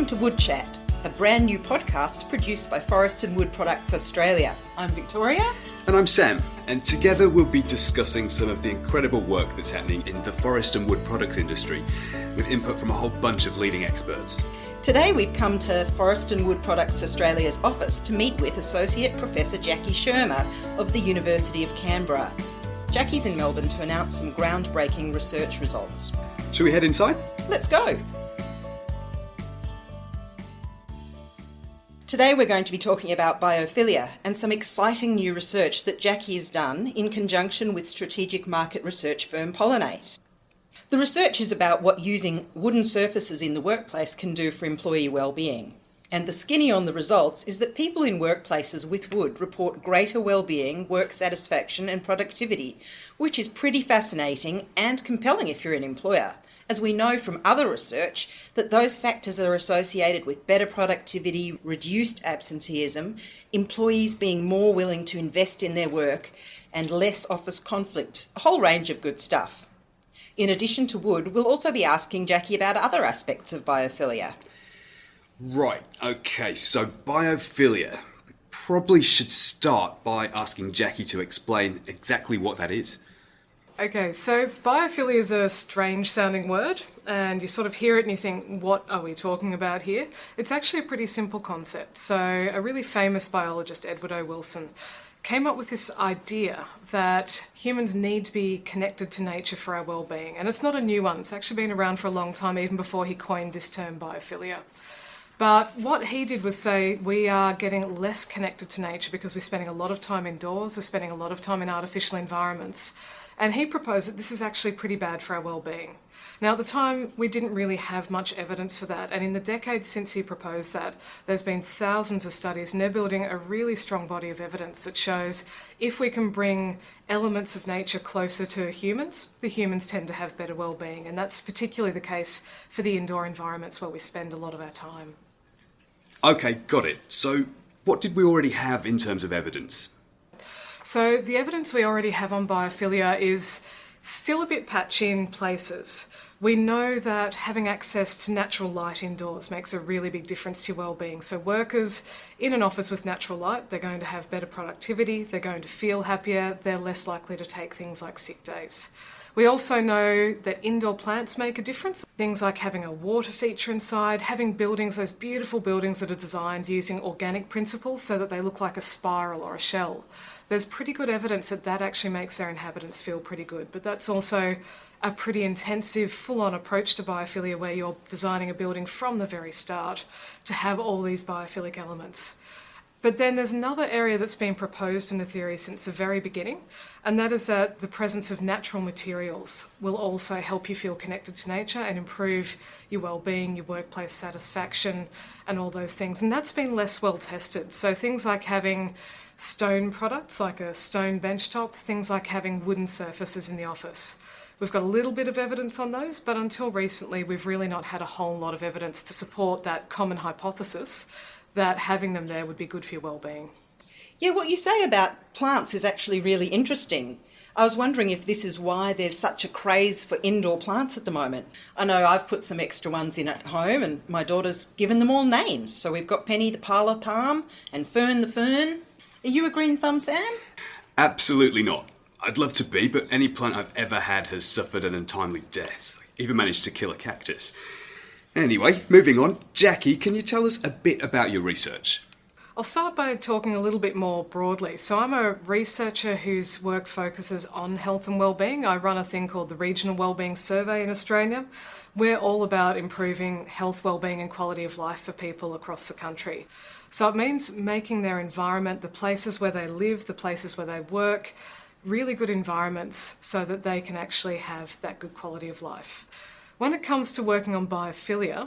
Welcome to WoodChat, a brand new podcast produced by Forest and Wood Products Australia. I'm Victoria. And I'm Sam, and together we'll be discussing some of the incredible work that's happening in the forest and wood products industry, with input from a whole bunch of leading experts. Today we've come to Forest and Wood Products Australia's office to meet with Associate Professor Jacki Schirmer of the University of Canberra. Jacki's in Melbourne to announce some groundbreaking research results. Shall we head inside? Let's go! Today we're going to be talking about biophilia and some exciting new research that Jacki has done in conjunction with strategic market research firm Pollinate. The research is about what using wooden surfaces in the workplace can do for employee well-being. And the skinny on the results is that people in workplaces with wood report greater well-being, work satisfaction and productivity, which is pretty fascinating and compelling if you're an employer, as we know from other research that those factors are associated with better productivity, reduced absenteeism, employees being more willing to invest in their work, and less office conflict, a whole range of good stuff. In addition to wood, we'll also be asking Jacki about other aspects of biophilia. Right, okay, so biophilia. We probably should start by asking Jacki to explain exactly what that is. Okay, so biophilia is a strange sounding word, and you sort of hear it and you think, what are we talking about here? It's actually a pretty simple concept. So a really famous biologist, Edward O. Wilson, came up with this idea that humans need to be connected to nature for our well-being. And it's not a new one, it's actually been around for a long time, even before he coined this term biophilia. But what he did was say we are getting less connected to nature because we're spending a lot of time indoors, we're spending a lot of time in artificial environments. And he proposed that this is actually pretty bad for our well-being. Now, at the time, we didn't really have much evidence for that. And in the decades since he proposed that, there's been thousands of studies, and they're building a really strong body of evidence that shows if we can bring elements of nature closer to humans, the humans tend to have better well-being. And that's particularly the case for the indoor environments where we spend a lot of our time. Okay, got it. So what did we already have in terms of evidence? So the evidence we already have on biophilia is still a bit patchy in places. We know that having access to natural light indoors makes a really big difference to your well-being. So workers in an office with natural light, they're going to have better productivity, they're going to feel happier, they're less likely to take things like sick days. We also know that indoor plants make a difference. Things like having a water feature inside, having buildings, those beautiful buildings that are designed using organic principles so that they look like a spiral or a shell. There's pretty good evidence that that actually makes their inhabitants feel pretty good, but that's also a pretty intensive, full-on approach to biophilia where you're designing a building from the very start to have all these biophilic elements. But then there's another area that's been proposed in the theory since the very beginning, and that is that the presence of natural materials will also help you feel connected to nature and improve your well-being, your workplace satisfaction, and all those things. And that's been less well tested. So things like having stone products, like a stone benchtop, things like having wooden surfaces in the office. We've got a little bit of evidence on those, but until recently we've really not had a whole lot of evidence to support that common hypothesis that having them there would be good for your well-being. Yeah, what you say about plants is actually really interesting. I was wondering if this is why there's such a craze for indoor plants at the moment. I know I've put some extra ones in at home and my daughter's given them all names. So we've got Penny the parlour palm and Fern the fern. Are you a green thumb, Sam? Absolutely not. I'd love to be, but any plant I've ever had has suffered an untimely death. I even managed to kill a cactus. Anyway, moving on. Jacki, can you tell us a bit about your research? I'll start by talking a little bit more broadly. So I'm a researcher whose work focuses on health and wellbeing. I run a thing called the Regional Wellbeing Survey in Australia. We're all about improving health, wellbeing and quality of life for people across the country. So it means making their environment, the places where they live, the places where they work, really good environments so that they can actually have that good quality of life. When it comes to working on biophilia,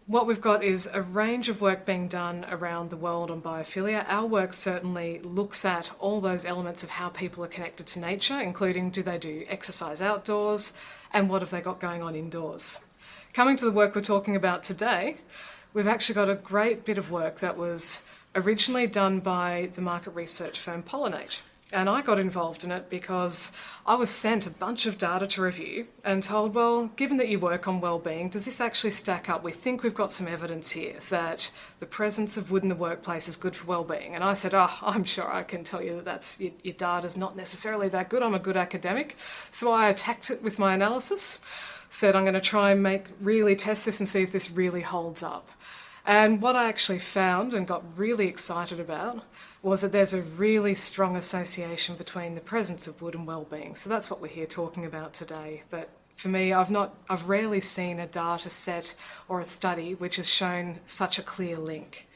what we've got is a range of work being done around the world on biophilia. Our work certainly looks at all those elements of how people are connected to nature, including do they do exercise outdoors and what have they got going on indoors. Coming to the work we're talking about today, we've actually got a great bit of work that was originally done by the market research firm Pollinate. And I got involved in it because I was sent a bunch of data to review and told, well, given that you work on wellbeing, does this actually stack up? We think we've got some evidence here that the presence of wood in the workplace is good for wellbeing. And I said, I'm sure I can tell you that your data's not necessarily that good. I'm a good academic. So I attacked it with my analysis, said I'm going to try and really test this and see if this really holds up. And what I actually found and got really excited about was that there's a really strong association between the presence of wood and wellbeing. So that's what we're here talking about today. But for me, I've rarely seen a data set or a study which has shown such a clear link.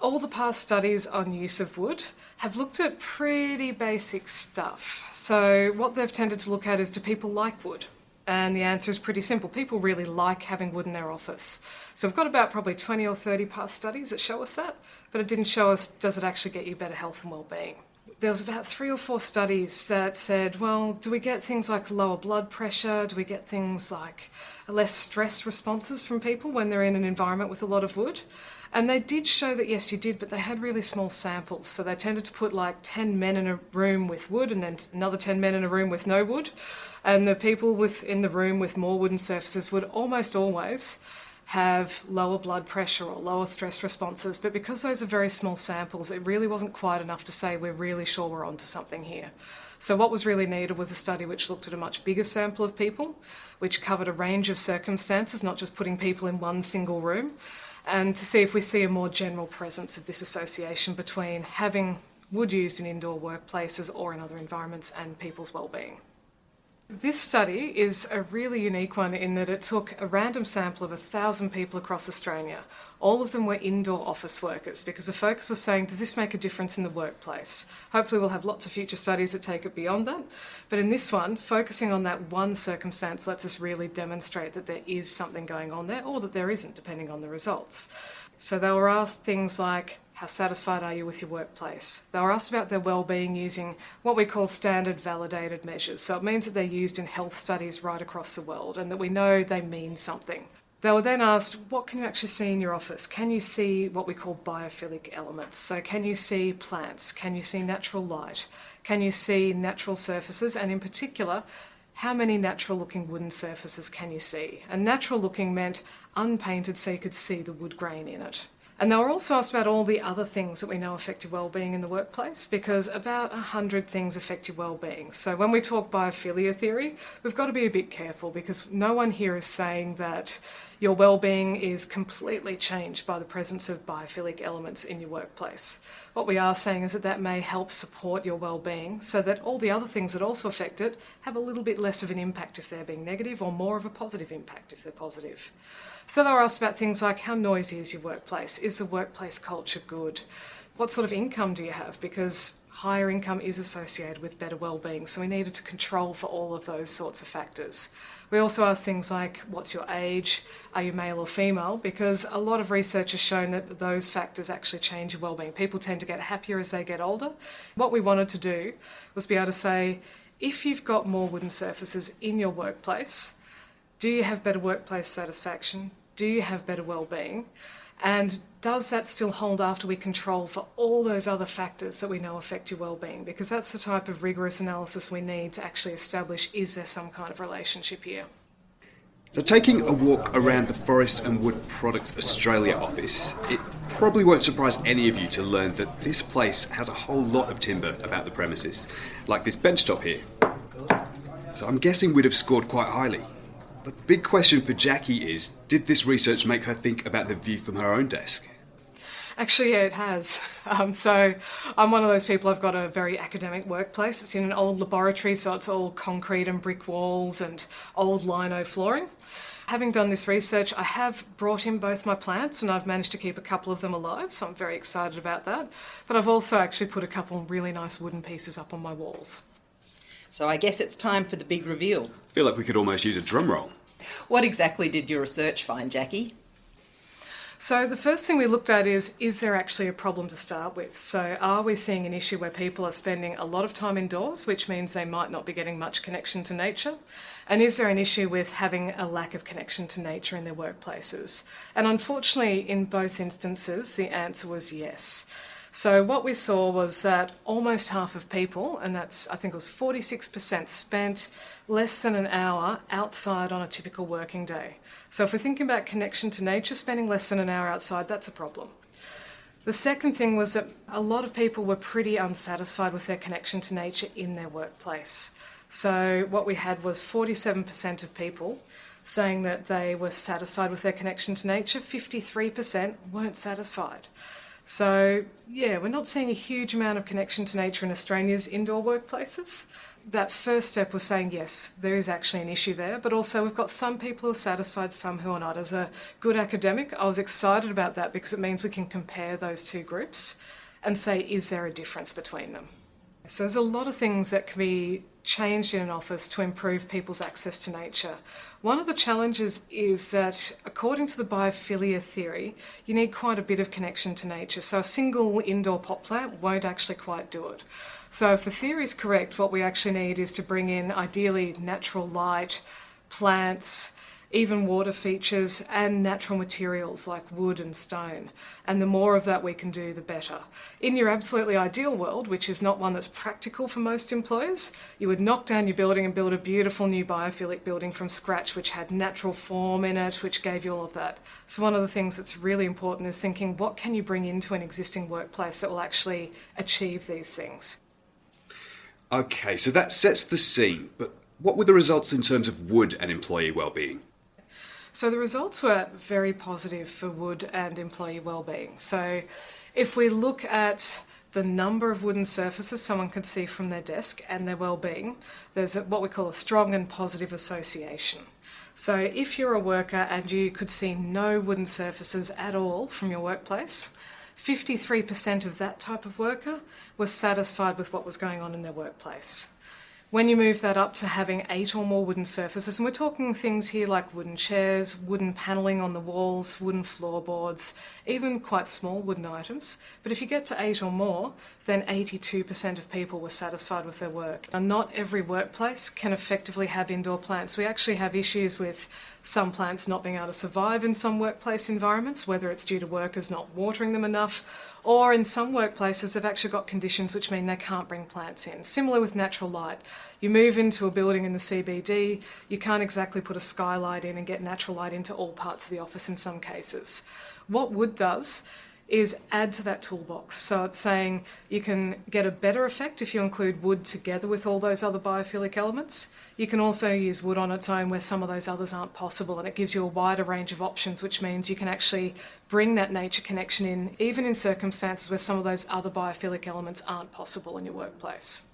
All the past studies on use of wood have looked at pretty basic stuff. So what they've tended to look at is, do people like wood? And the answer is pretty simple. People really like having wood in their office. So we've got about probably 20 or 30 past studies that show us that, but it didn't show us, does it actually get you better health and well-being? There was about 3 or 4 studies that said, well, do we get things like lower blood pressure? Do we get things like less stress responses from people when they're in an environment with a lot of wood? And they did show that, yes, you did, but they had really small samples. So they tended to put like 10 men in a room with wood and then another 10 men in a room with no wood. And the people in the room with more wooden surfaces would almost always have lower blood pressure or lower stress responses. But because those are very small samples, it really wasn't quite enough to say we're really sure we're onto something here. So what was really needed was a study which looked at a much bigger sample of people, which covered a range of circumstances, not just putting people in one single room, and to see if we see a more general presence of this association between having wood used in indoor workplaces or in other environments and people's well-being. This study is a really unique one in that it took a random sample of 1,000 people across Australia. All of them were indoor office workers because the focus was saying, does this make a difference in the workplace? Hopefully we'll have lots of future studies that take it beyond that. But in this one, focusing on that one circumstance lets us really demonstrate that there is something going on there or that there isn't, depending on the results. So they were asked things like, how satisfied are you with your workplace? They were asked about their well-being using what we call standard validated measures. So it means that they're used in health studies right across the world and that we know they mean something. They were then asked, what can you actually see in your office? Can you see what we call biophilic elements? So can you see plants? Can you see natural light? Can you see natural surfaces? And in particular, how many natural looking wooden surfaces can you see? And natural looking meant unpainted so you could see the wood grain in it. And they were also asked about all the other things that we know affect your well-being in the workplace, because about 100 things affect your well-being. So when we talk biophilia theory, we've got to be a bit careful because no one here is saying that your well-being is completely changed by the presence of biophilic elements in your workplace. What we are saying is that that may help support your well-being so that all the other things that also affect it have a little bit less of an impact if they're being negative or more of a positive impact if they're positive. So they were asked about things like, how noisy is your workplace? Is the workplace culture good? What sort of income do you have? Because higher income is associated with better well-being, so we needed to control for all of those sorts of factors. We also asked things like, what's your age? Are you male or female? Because a lot of research has shown that those factors actually change your well-being. People tend to get happier as they get older. What we wanted to do was be able to say, if you've got more wooden surfaces in your workplace, do you have better workplace satisfaction? Do you have better well-being? And does that still hold after we control for all those other factors that we know affect your well-being? Because that's the type of rigorous analysis we need to actually establish, is there some kind of relationship here? So taking a walk around the Forest and Wood Products Australia office, it probably won't surprise any of you to learn that this place has a whole lot of timber about the premises, like this benchtop here. So I'm guessing we'd have scored quite highly. The big question for Jacki is, did this research make her think about the view from her own desk? Actually, yeah, it has. So I'm one of those people, I've got a very academic workplace. It's in an old laboratory, so it's all concrete and brick walls and old lino flooring. Having done this research, I have brought in both my plants and I've managed to keep a couple of them alive, so I'm very excited about that. But I've also actually put a couple of really nice wooden pieces up on my walls. So I guess it's time for the big reveal. I feel like we could almost use a drum roll. What exactly did your research find, Jacki? So the first thing we looked at is there actually a problem to start with? So are we seeing an issue where people are spending a lot of time indoors, which means they might not be getting much connection to nature? And is there an issue with having a lack of connection to nature in their workplaces? And unfortunately, in both instances, the answer was yes. So what we saw was that almost half of people, and that's, I think it was 46%, spent less than an hour outside on a typical working day. So if we're thinking about connection to nature, spending less than an hour outside, that's a problem. The second thing was that a lot of people were pretty unsatisfied with their connection to nature in their workplace. So what we had was 47% of people saying that they were satisfied with their connection to nature, 53% weren't satisfied. So, yeah, we're not seeing a huge amount of connection to nature in Australia's indoor workplaces. That first step was saying, yes, there is actually an issue there, but also we've got some people who are satisfied, some who are not. As a good academic, I was excited about that because it means we can compare those two groups and say, is there a difference between them? So there's a lot of things that can be changed in an office to improve people's access to nature. One of the challenges is that, according to the biophilia theory, you need quite a bit of connection to nature. So a single indoor pot plant won't actually quite do it. So if the theory is correct, what we actually need is to bring in, ideally, natural light, plants, even water features, and natural materials like wood and stone. And the more of that we can do, the better. In your absolutely ideal world, which is not one that's practical for most employers, you would knock down your building and build a beautiful new biophilic building from scratch, which had natural form in it, which gave you all of that. So one of the things that's really important is thinking, what can you bring into an existing workplace that will actually achieve these things? Okay, so that sets the scene, but what were the results in terms of wood and employee wellbeing? So the results were very positive for wood and employee wellbeing. So if we look at the number of wooden surfaces someone could see from their desk and their wellbeing, there's what we call a strong and positive association. So if you're a worker and you could see no wooden surfaces at all from your workplace, 53% of that type of worker was satisfied with what was going on in their workplace. When you move that up to having 8 or more wooden surfaces, and we're talking things here like wooden chairs, wooden panelling on the walls, wooden floorboards, even quite small wooden items, but if you get to 8 or more, then 82% of people were satisfied with their work. And not every workplace can effectively have indoor plants. We actually have issues with some plants not being able to survive in some workplace environments, whether it's due to workers not watering them enough, or in some workplaces they've actually got conditions which mean they can't bring plants in. Similar with natural light. You move into a building in the CBD, you can't exactly put a skylight in and get natural light into all parts of the office in some cases. What wood does is add to that toolbox. So it's saying you can get a better effect if you include wood together with all those other biophilic elements. You can also use wood on its own where some of those others aren't possible, and it gives you a wider range of options, which means you can actually bring that nature connection in, even in circumstances where some of those other biophilic elements aren't possible in your workplace.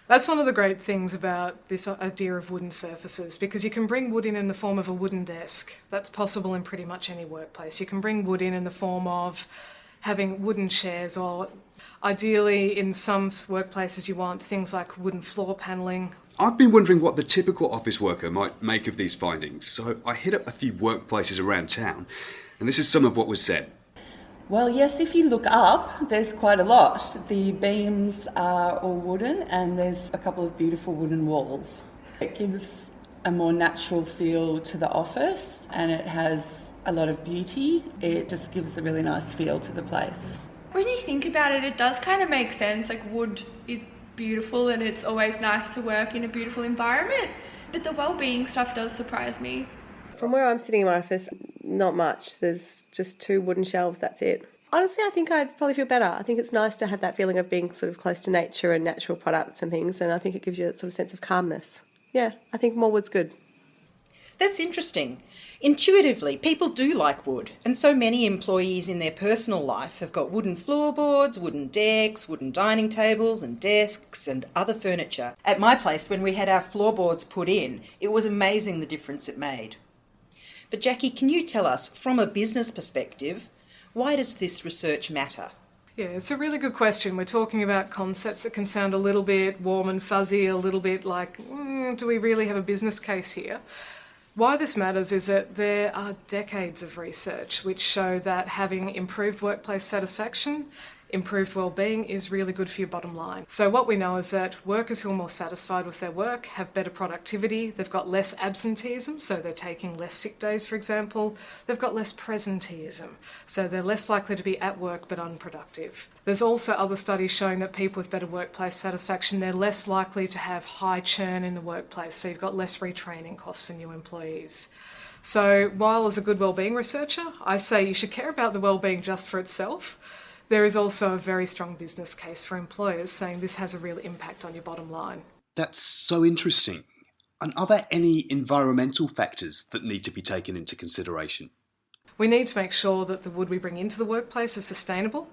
That's one of the great things about this idea of wooden surfaces, because you can bring wood in the form of a wooden desk. That's possible in pretty much any workplace. You can bring wood in the form of having wooden chairs, or ideally in some workplaces you want things like wooden floor panelling. I've been wondering what the typical office worker might make of these findings, so I hit up a few workplaces around town, and this is some of what was said. Well, yes, if you look up, there's quite a lot. The beams are all wooden and there's a couple of beautiful wooden walls. It gives a more natural feel to the office and it has a lot of beauty. It just gives a really nice feel to the place. When you think about it, it does kind of make sense. Like, wood is beautiful and it's always nice to work in a beautiful environment. But the well-being stuff does surprise me. From where I'm sitting in my office, not much. There's just 2 wooden shelves, that's it. Honestly, I think I'd probably feel better. I think it's nice to have that feeling of being sort of close to nature and natural products and things, and I think it gives you that sort of sense of calmness. Yeah, I think more wood's good. That's interesting. Intuitively, people do like wood, and so many employees in their personal life have got wooden floorboards, wooden decks, wooden dining tables and desks and other furniture. At my place, when we had our floorboards put in, it was amazing the difference it made. But Jacki, can you tell us, from a business perspective, why does this research matter? Yeah, it's a really good question. We're talking about concepts that can sound a little bit warm and fuzzy, a little bit like, do we really have a business case here? Why this matters is that there are decades of research which show that having improved workplace satisfaction improved well-being is really good for your bottom line. So what we know is that workers who are more satisfied with their work have better productivity, they've got less absenteeism, so they're taking less sick days, for example, they've got less presenteeism, so they're less likely to be at work but unproductive. There's also other studies showing that people with better workplace satisfaction, they're less likely to have high churn in the workplace, so you've got less retraining costs for new employees. So while as a good wellbeing researcher, I say you should care about the wellbeing just for itself, there is also a very strong business case for employers saying this has a real impact on your bottom line. That's so interesting. And are there any environmental factors that need to be taken into consideration? We need to make sure that the wood we bring into the workplace is sustainable.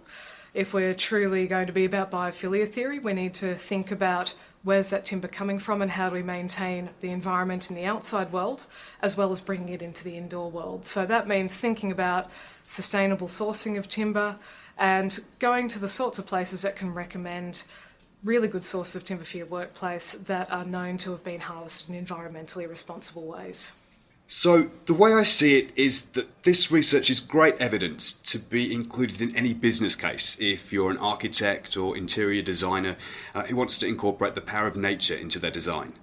If we're truly going to be about biophilia theory, we need to think about where's that timber coming from and how do we maintain the environment in the outside world, as well as bringing it into the indoor world. So that means thinking about sustainable sourcing of timber and going to the sorts of places that can recommend really good sources of timber for your workplace that are known to have been harvested in environmentally responsible ways. So the way I see it is that this research is great evidence to be included in any business case if you're an architect or interior designer who wants to incorporate the power of nature into their design.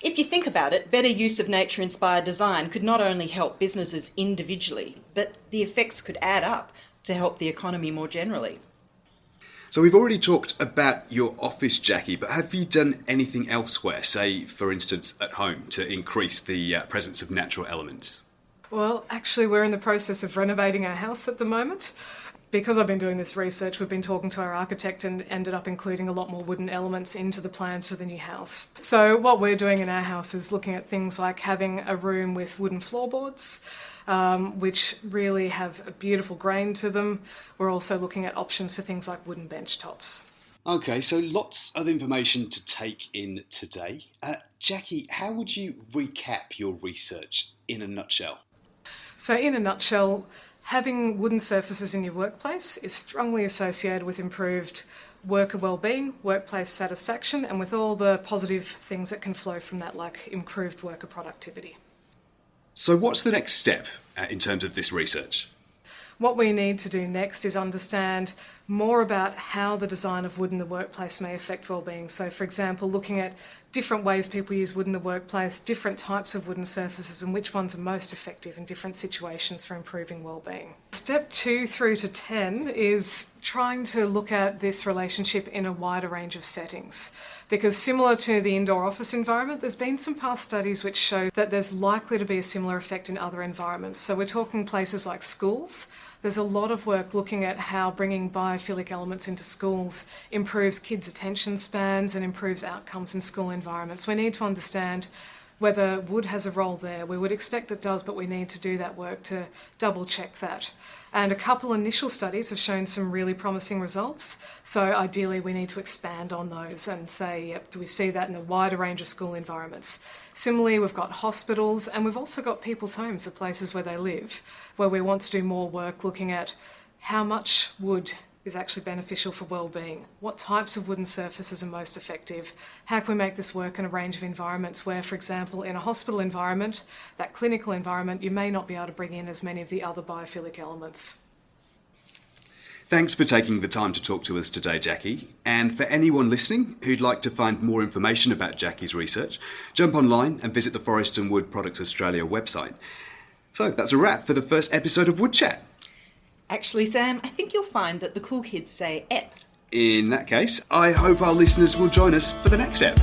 If you think about it, better use of nature-inspired design could not only help businesses individually, but the effects could add up to help the economy more generally. So we've already talked about your office, Jacki, but have you done anything elsewhere, say, for instance, at home, to increase the presence of natural elements? Well, actually, we're in the process of renovating our house at the moment. Because I've been doing this research, we've been talking to our architect and ended up including a lot more wooden elements into the plans for the new house. So what we're doing in our house is looking at things like having a room with wooden floorboards, which really have a beautiful grain to them. We're also looking at options for things like wooden bench tops. Okay, so lots of information to take in today. Jacki, how would you recap your research in a nutshell? So in a nutshell, having wooden surfaces in your workplace is strongly associated with improved worker wellbeing, workplace satisfaction, and with all the positive things that can flow from that, like improved worker productivity. So what's the next step in terms of this research? What we need to do next is understand more about how the design of wood in the workplace may affect wellbeing. So, for example, looking at different ways people use wood in the workplace, different types of wooden surfaces, and which ones are most effective in different situations for improving wellbeing. Step 2 through to 10 is trying to look at this relationship in a wider range of settings. Because similar to the indoor office environment, there's been some past studies which show that there's likely to be a similar effect in other environments. So we're talking places like schools. There's a lot of work looking at how bringing biophilic elements into schools improves kids' attention spans and improves outcomes in school environments. We need to understand whether wood has a role there. We would expect it does, but we need to do that work to double check that. And a couple initial studies have shown some really promising results. So ideally we need to expand on those and say, yep, do we see that in a wider range of school environments? Similarly, we've got hospitals and we've also got people's homes, the places where they live, where we want to do more work looking at how much wood is actually beneficial for wellbeing. What types of wooden surfaces are most effective? How can we make this work in a range of environments where, for example, in a hospital environment, that clinical environment, you may not be able to bring in as many of the other biophilic elements. Thanks for taking the time to talk to us today, Jacki. And for anyone listening who'd like to find more information about Jacki's research, jump online and visit the Forest and Wood Products Australia website. So that's a wrap for the first episode of WoodChat. Actually, Sam, I think you'll find that the cool kids say ep. In that case, I hope our listeners will join us for the next ep.